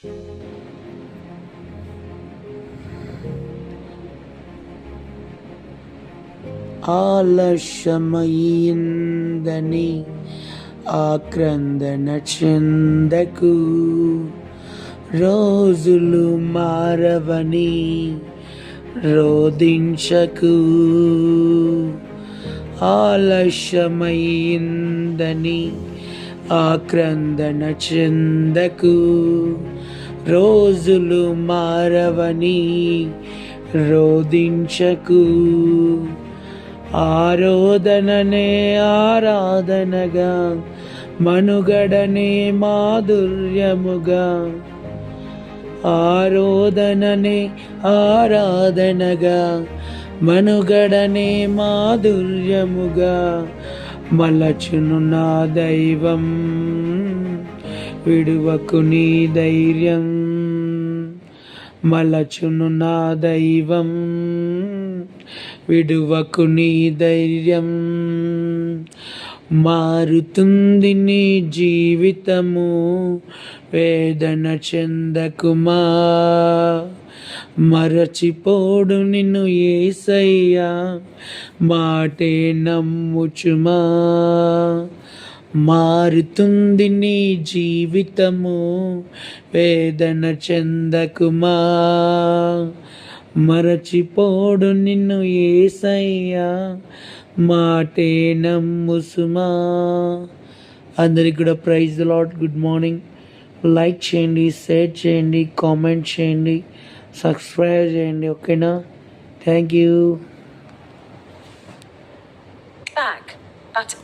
ఆలస్యమైందని ఆక్రందన చెందకు, రోజులు మారవని రోదించకు. ఆలస్యమైందని ఆక్రందన చెందకు, రోజులు మారవని రోదించకు. ఆరోదననే ఆరాధనగా, మనుగడనే మాధుర్యముగా. ఆరోదననే ఆరాధనగా, మనుగడనే మాధుర్యముగా మలచును నా దైవం. విడువకు నీ ధైర్యం, మలచును నా దైవం. విడువకు నీ ధైర్యం. మారుతుంది నీ జీవితము, వేదన చెందకుమా. మరచిపోడు నిన్ను యేసయ్యా, మాటే నమ్ముచుమా. మారుతుంది నీ జీవితము, వేదన చెందకుమా. మరచిపోడు నిన్ను యేసయ్యా, మాటే నమ్ముసుమా. అందరికి కూడా praise the lord. Good morning. Like చేయండి, షేర్ చేయండి, కామెంట్ చేయండి, సబ్స్క్రైబ్ చేయండి. ఓకేనా? Thank you. Back button.